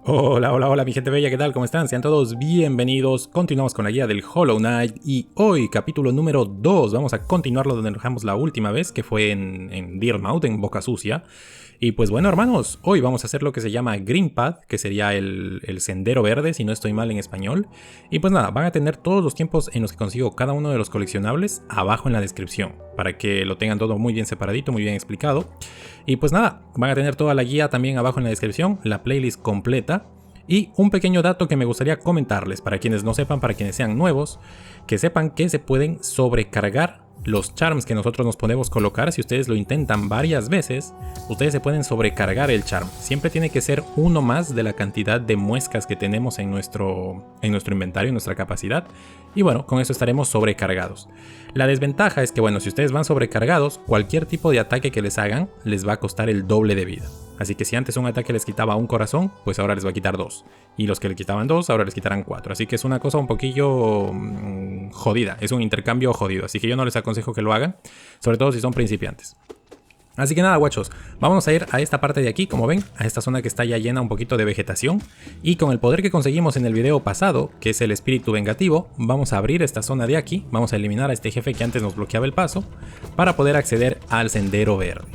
Hola, hola, hola mi gente bella, ¿qué tal? ¿Cómo están? Sean todos bienvenidos. Continuamos con la guía del Hollow Knight y hoy, capítulo número 2, vamos a continuarlo donde nos dejamos la última vez, que fue en Dirmouth, en Boca Sucia. Y pues bueno, hermanos, hoy vamos a hacer lo que se llama Green Path, que sería el sendero verde, si no estoy mal en español. Y pues nada, van a tener todos los tiempos en los que consigo cada uno de los coleccionables abajo en la descripción, para que lo tengan todo muy bien separadito, muy bien explicado. Y pues nada, van a tener toda la guía también abajo en la descripción, la playlist completa. Y un pequeño dato que me gustaría comentarles, para quienes no sepan, para quienes sean nuevos, que sepan que se pueden sobrecargar los charms que nosotros nos podemos colocar. Si ustedes lo intentan varias veces, ustedes se pueden sobrecargar el charm. Siempre tiene que ser uno más de la cantidad de muescas que tenemos en nuestro inventario, en nuestra capacidad. Y bueno, con eso estaremos sobrecargados. La desventaja es que bueno, si ustedes van sobrecargados, cualquier tipo de ataque que les hagan les va a costar el doble de vida. Así que si antes un ataque les quitaba un corazón, pues ahora les va a quitar 2. Y los que le quitaban 2, ahora les quitarán 4. Así que es una cosa un poquillo jodida. Es un intercambio jodido. Así que yo no les aconsejo que lo hagan. Sobre todo si son principiantes. Así que nada, guachos. Vámonos a ir a esta parte de aquí, como ven. A esta zona que está ya llena un poquito de vegetación. Y con el poder que conseguimos en el video pasado, que es el espíritu vengativo, vamos a abrir esta zona de aquí. Vamos a eliminar a este jefe que antes nos bloqueaba el paso. Para poder acceder al sendero verde.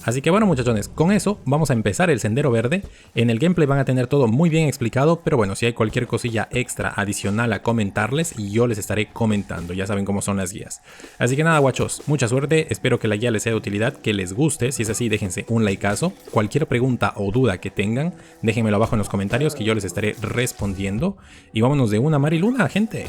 Así que bueno muchachones, con eso vamos a empezar el sendero verde. En el gameplay van a tener todo muy bien explicado, pero bueno, si hay cualquier cosilla extra adicional a comentarles, yo les estaré comentando, ya saben cómo son las guías. Así que nada guachos, mucha suerte, espero que la guía les sea de utilidad, que les guste, si es así déjense un likeazo. Cualquier pregunta o duda que tengan, déjenmelo abajo en los comentarios que yo les estaré respondiendo. Y vámonos de una mariluna, gente.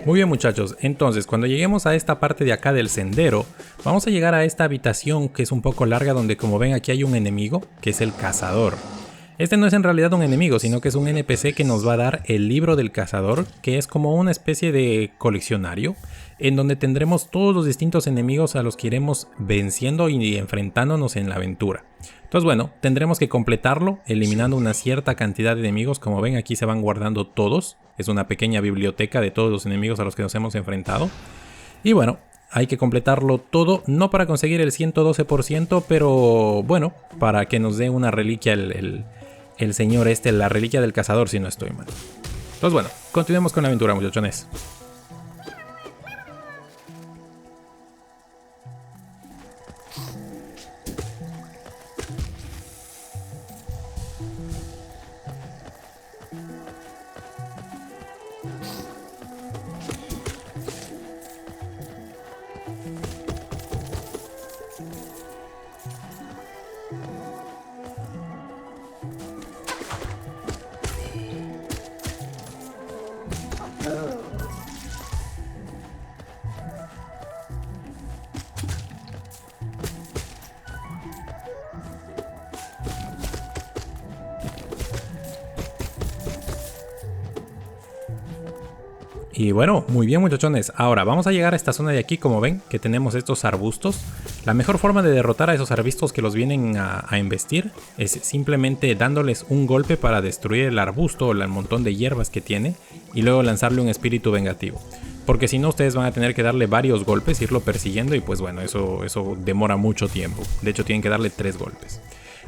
Muy bien muchachos, entonces cuando lleguemos a esta parte de acá del sendero, vamos a llegar a esta habitación que es un poco larga donde como ven aquí hay un enemigo, que es el cazador. Este no es en realidad un enemigo, sino que es un NPC que nos va a dar el libro del cazador, que es como una especie de coleccionario, en donde tendremos todos los distintos enemigos a los que iremos venciendo y enfrentándonos en la aventura. Entonces bueno, tendremos que completarlo eliminando una cierta cantidad de enemigos. Como ven aquí se van guardando todos, es una pequeña biblioteca de todos los enemigos a los que nos hemos enfrentado. Y bueno, hay que completarlo todo, no para conseguir el 112%, pero bueno, para que nos dé una reliquia el señor este, la reliquia del cazador si no estoy mal. Entonces bueno, continuemos con la aventura muchachones. Y bueno, muy bien muchachones, ahora vamos a llegar a esta zona de aquí. Como ven que tenemos estos arbustos. La mejor forma de derrotar a esos arbustos que los vienen a embestir es simplemente dándoles un golpe para destruir el arbusto o el montón de hierbas que tiene y luego lanzarle un espíritu vengativo. Porque si no, ustedes van a tener que darle varios golpes, irlo persiguiendo y pues bueno, eso demora mucho tiempo. De hecho tienen que darle 3 golpes.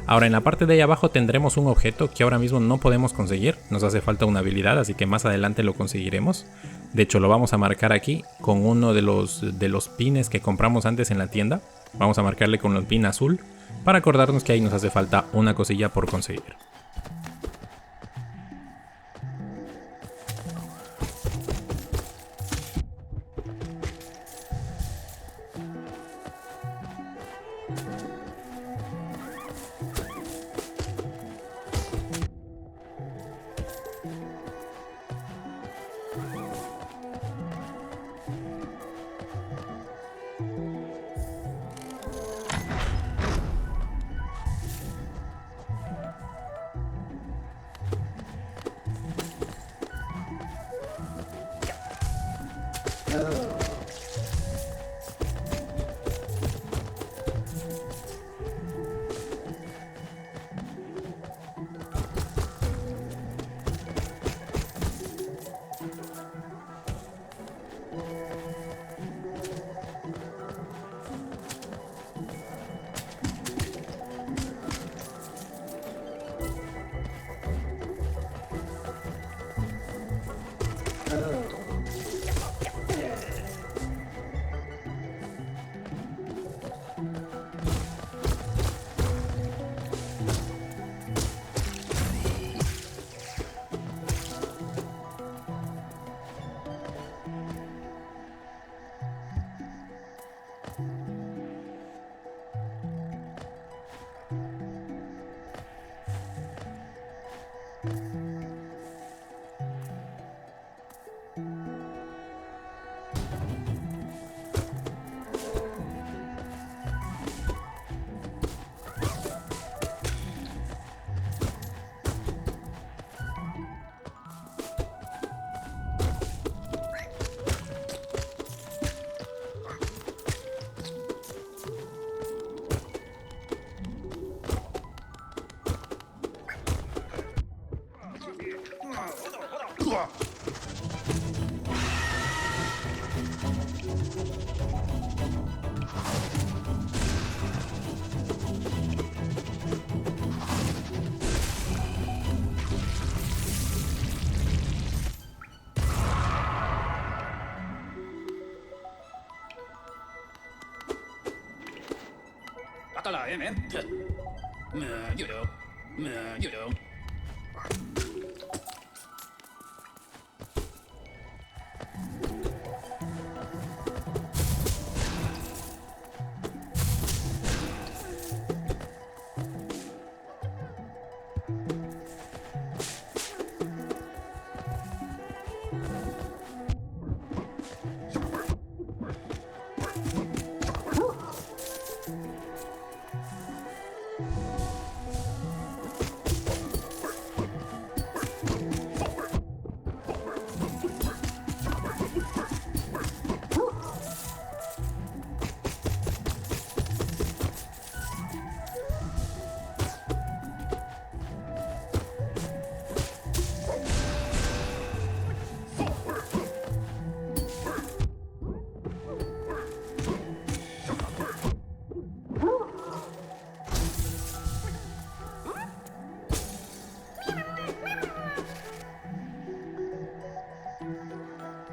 Ahora en la parte de ahí abajo tendremos un objeto que ahora mismo no podemos conseguir. Nos hace falta una habilidad, así que más adelante lo conseguiremos. De hecho lo vamos a marcar aquí con uno de los pines que compramos antes en la tienda. Vamos a marcarle con el pin azul para acordarnos que ahí nos hace falta una cosilla por conseguir.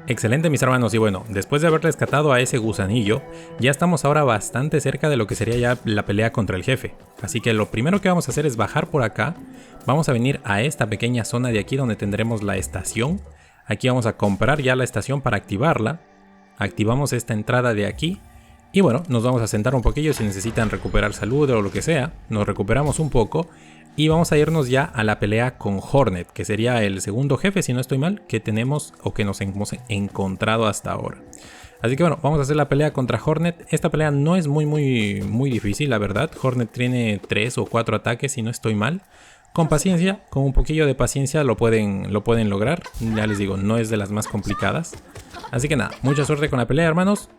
Excelente mis hermanos, y bueno, después de haber rescatado a ese gusanillo, ya estamos ahora bastante cerca de lo que sería ya la pelea contra el jefe. Así que lo primero que vamos a hacer es bajar por acá, vamos a venir a esta pequeña zona de aquí donde tendremos la estación. Aquí vamos a comprar ya la estación para activarla. Activamos esta entrada de aquí. Y bueno, nos vamos a sentar un poquillo si necesitan recuperar salud o lo que sea. Nos recuperamos un poco. Y vamos a irnos ya a la pelea con Hornet, que sería el segundo jefe, si no estoy mal, que tenemos o que nos hemos encontrado hasta ahora. Así que bueno, vamos a hacer la pelea contra Hornet. Esta pelea no es muy difícil, la verdad. Hornet tiene 3 o 4 ataques, si no estoy mal. Con paciencia, con un poquillo de paciencia lo pueden lograr. Ya les digo, no es de las más complicadas. Así que nada, mucha suerte con la pelea, hermanos.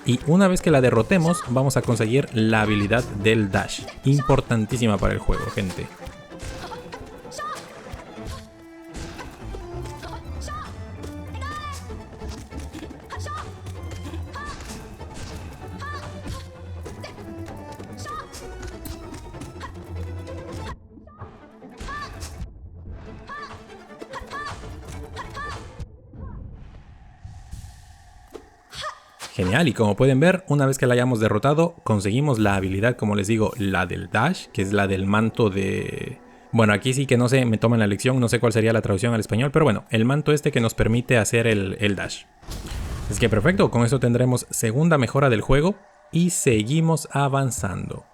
Y una vez que la derrotemos, vamos a conseguir la habilidad del dash. Importantísima para el juego, gente. Genial, y como pueden ver, una vez que la hayamos derrotado, conseguimos la habilidad, como les digo, la del dash, que es la del manto de... Bueno, aquí sí que no sé, me toman la lección, no sé cuál sería la traducción al español, pero bueno, el manto este que nos permite hacer el dash. Es que perfecto, con eso tendremos segunda mejora del juego y seguimos avanzando.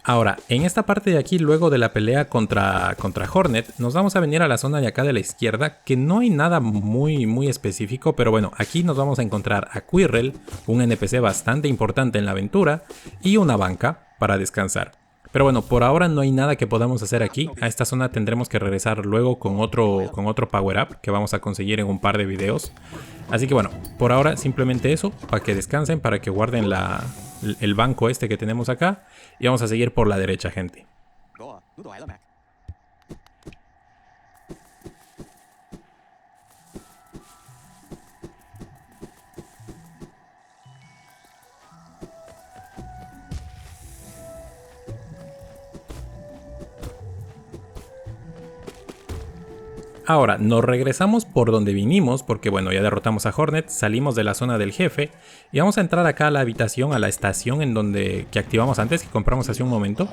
Ahora, en esta parte de aquí, luego de la pelea contra Hornet, nos vamos a venir a la zona de acá de la izquierda, que no hay nada muy específico, pero bueno, aquí nos vamos a encontrar a Quirrell, un NPC bastante importante en la aventura, y una banca para descansar. Pero bueno, por ahora no hay nada que podamos hacer aquí. A esta zona tendremos que regresar luego con otro power up que vamos a conseguir en un par de videos. Así que bueno, por ahora simplemente eso, para que descansen, para que guarden el banco este que tenemos acá. Y vamos a seguir por la derecha, gente. Ahora, nos regresamos por donde vinimos, porque bueno, ya derrotamos a Hornet, salimos de la zona del jefe y vamos a entrar acá a la habitación, a la estación que activamos antes, que compramos hace un momento.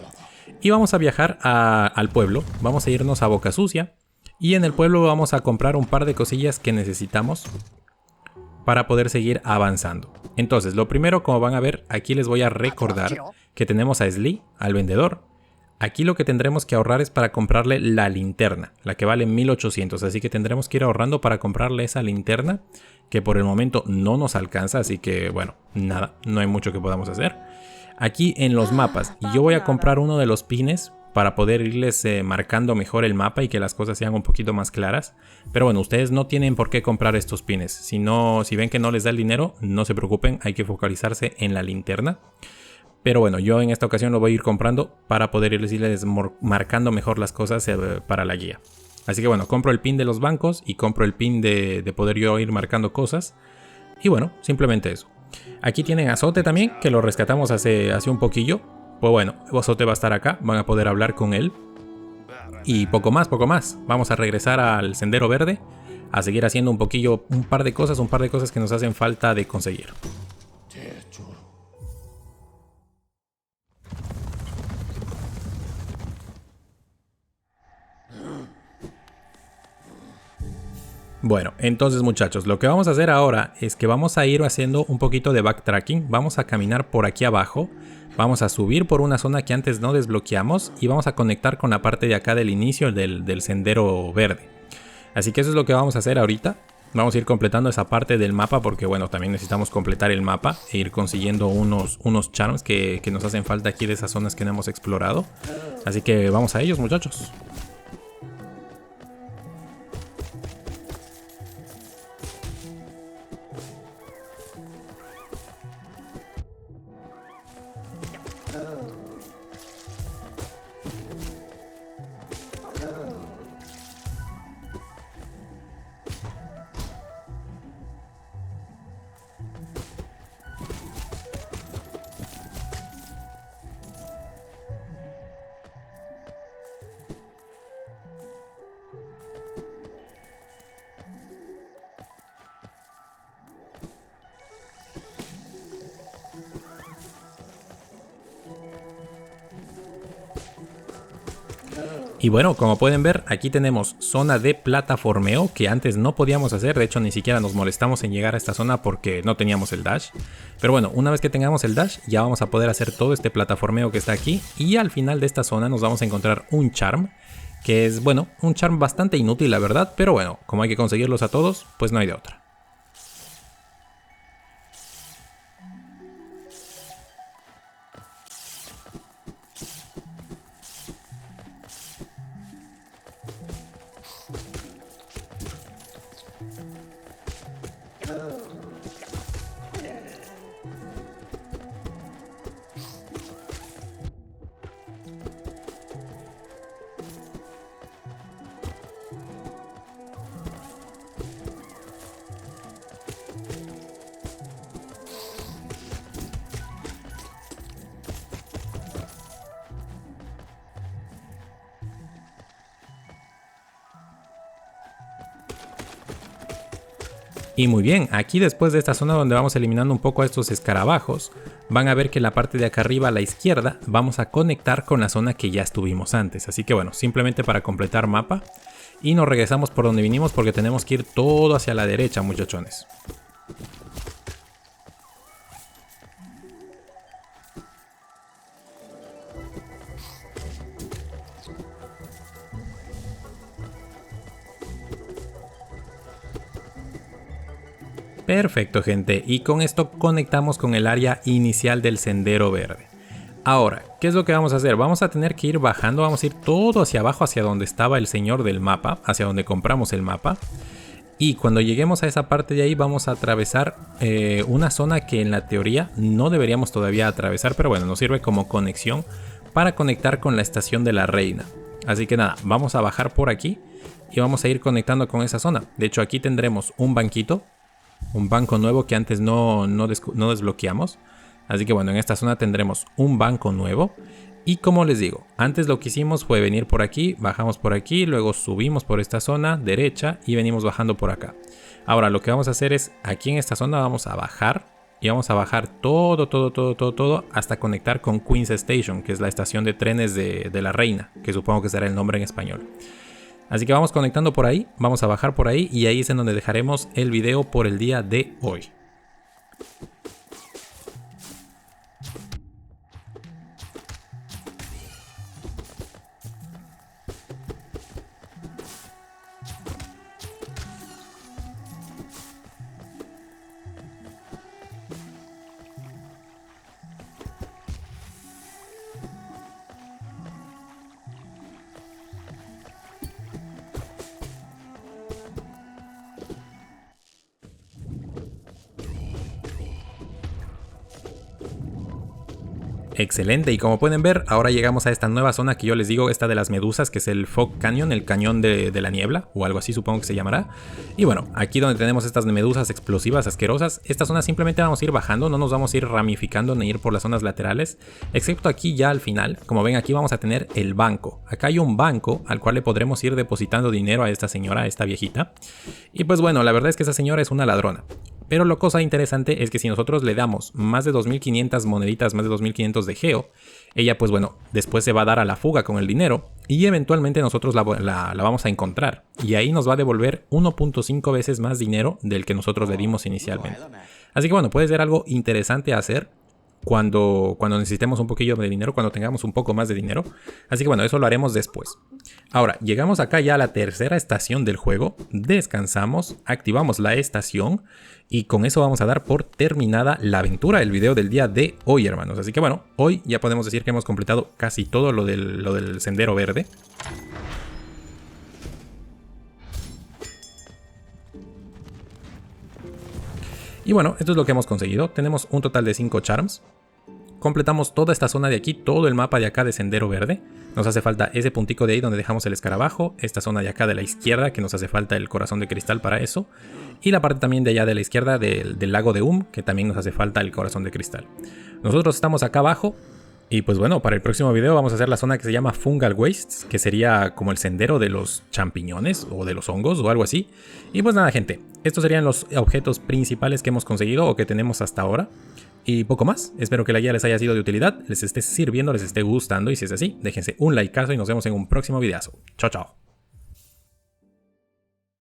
Y vamos a viajar al pueblo, vamos a irnos a Boca Sucia y en el pueblo vamos a comprar un par de cosillas que necesitamos para poder seguir avanzando. Entonces, lo primero, como van a ver, aquí les voy a recordar que tenemos a Slee, al vendedor. Aquí lo que tendremos que ahorrar es para comprarle la linterna, la que vale 1800, así que tendremos que ir ahorrando para comprarle esa linterna, que por el momento no nos alcanza, así que bueno, nada, no hay mucho que podamos hacer. Aquí en los mapas, yo voy a comprar uno de los pines para poder irles marcando mejor el mapa y que las cosas sean un poquito más claras. Pero bueno, ustedes no tienen por qué comprar estos pines, si ven que no les da el dinero, no se preocupen, hay que focalizarse en la linterna. Pero bueno, yo en esta ocasión lo voy a ir comprando para poder irles marcando mejor las cosas para la guía. Así que bueno, compro el pin de los bancos y compro el pin de poder yo ir marcando cosas. Y bueno, simplemente eso. Aquí tienen a Azote también, que lo rescatamos hace un poquillo. Pues bueno, Azote va a estar acá, van a poder hablar con él. Y poco más. Vamos a regresar al Sendero Verde, a seguir haciendo un par de cosas que nos hacen falta de conseguir. Bueno, entonces muchachos, lo que vamos a hacer ahora es que vamos a ir haciendo un poquito de backtracking. Vamos a caminar por aquí abajo, vamos a subir por una zona que antes no desbloqueamos y vamos a conectar con la parte de acá del inicio del sendero verde. Así que eso es lo que vamos a hacer ahorita. Vamos a ir completando esa parte del mapa porque bueno, también necesitamos completar el mapa e ir consiguiendo unos charms que nos hacen falta aquí de esas zonas que no hemos explorado. Así que vamos a ellos, muchachos. Y bueno, como pueden ver, aquí tenemos zona de plataformeo que antes no podíamos hacer. De hecho, ni siquiera nos molestamos en llegar a esta zona porque no teníamos el dash. Pero bueno, una vez que tengamos el dash, ya vamos a poder hacer todo este plataformeo que está aquí. Y al final de esta zona nos vamos a encontrar un charm, que es, bueno, un charm bastante inútil, la verdad. Pero bueno, como hay que conseguirlos a todos, pues no hay de otra. Y muy bien, aquí después de esta zona donde vamos eliminando un poco a estos escarabajos, van a ver que en la parte de acá arriba a la izquierda vamos a conectar con la zona que ya estuvimos antes. Así que bueno, simplemente para completar mapa y nos regresamos por donde vinimos porque tenemos que ir todo hacia la derecha, muchachones. Perfecto, gente, y con esto conectamos con el área inicial del sendero verde. Ahora, ¿qué es lo que vamos a hacer? Vamos a tener que ir bajando, vamos a ir todo hacia abajo, hacia donde estaba el señor del mapa, hacia donde compramos el mapa. Y cuando lleguemos a esa parte de ahí vamos a atravesar una zona que en la teoría no deberíamos todavía atravesar, pero bueno, nos sirve como conexión para conectar con la estación de la reina. Así que nada, vamos a bajar por aquí y vamos a ir conectando con esa zona. De hecho, aquí tendremos un banquito. Un banco nuevo que antes no desbloqueamos. Así que bueno, en esta zona tendremos un banco nuevo. Y como les digo, antes lo que hicimos fue venir por aquí, bajamos por aquí, luego subimos por esta zona derecha y venimos bajando por acá. Ahora lo que vamos a hacer es, aquí en esta zona vamos a bajar. Y vamos a bajar todo hasta conectar con Queen's Station, que es la estación de trenes de la reina, que supongo que será el nombre en español. Así que vamos conectando por ahí, vamos a bajar por ahí y ahí es en donde dejaremos el video por el día de hoy. Excelente, y como pueden ver, ahora llegamos a esta nueva zona que yo les digo, esta de las medusas, que es el Fog Canyon, el cañón de la niebla, o algo así supongo que se llamará. Y bueno, aquí donde tenemos estas medusas explosivas, asquerosas, esta zona simplemente vamos a ir bajando, no nos vamos a ir ramificando ni ir por las zonas laterales, excepto aquí ya al final. Como ven, aquí vamos a tener el banco. Acá hay un banco al cual le podremos ir depositando dinero a esta señora, a esta viejita. Y pues bueno, la verdad es que esa señora es una ladrona. Pero la cosa interesante es que si nosotros le damos más de 2500 moneditas, más de 2500 de geo, ella pues bueno, después se va a dar a la fuga con el dinero y eventualmente nosotros la vamos a encontrar. Y ahí nos va a devolver 1.5 veces más dinero del que nosotros le dimos inicialmente. Así que bueno, puede ser algo interesante a hacer cuando necesitemos un poquillo de dinero, cuando tengamos un poco más de dinero. Así que bueno, eso lo haremos después. Ahora, llegamos acá ya a la tercera estación del juego, descansamos, activamos la estación y con eso vamos a dar por terminada la aventura del video del día de hoy, hermanos. Así que bueno, hoy ya podemos decir que hemos completado casi todo lo del sendero verde. Y bueno, esto es lo que hemos conseguido. Tenemos un total de 5 charms. Completamos toda esta zona de aquí, todo el mapa de acá de sendero verde. Nos hace falta ese puntico de ahí donde dejamos el escarabajo. Esta zona de acá de la izquierda, que nos hace falta el corazón de cristal para eso. Y la parte también de allá de la izquierda del lago de que también nos hace falta el corazón de cristal. Nosotros estamos acá abajo. Y pues bueno, para el próximo video vamos a hacer la zona que se llama Fungal Wastes, que sería como el sendero de los champiñones o de los hongos o algo así. Y pues nada, gente, estos serían los objetos principales que hemos conseguido o que tenemos hasta ahora. Y poco más, espero que la guía les haya sido de utilidad, les esté sirviendo, les esté gustando y si es así, déjense un likeazo y nos vemos en un próximo videazo. Chao, chao.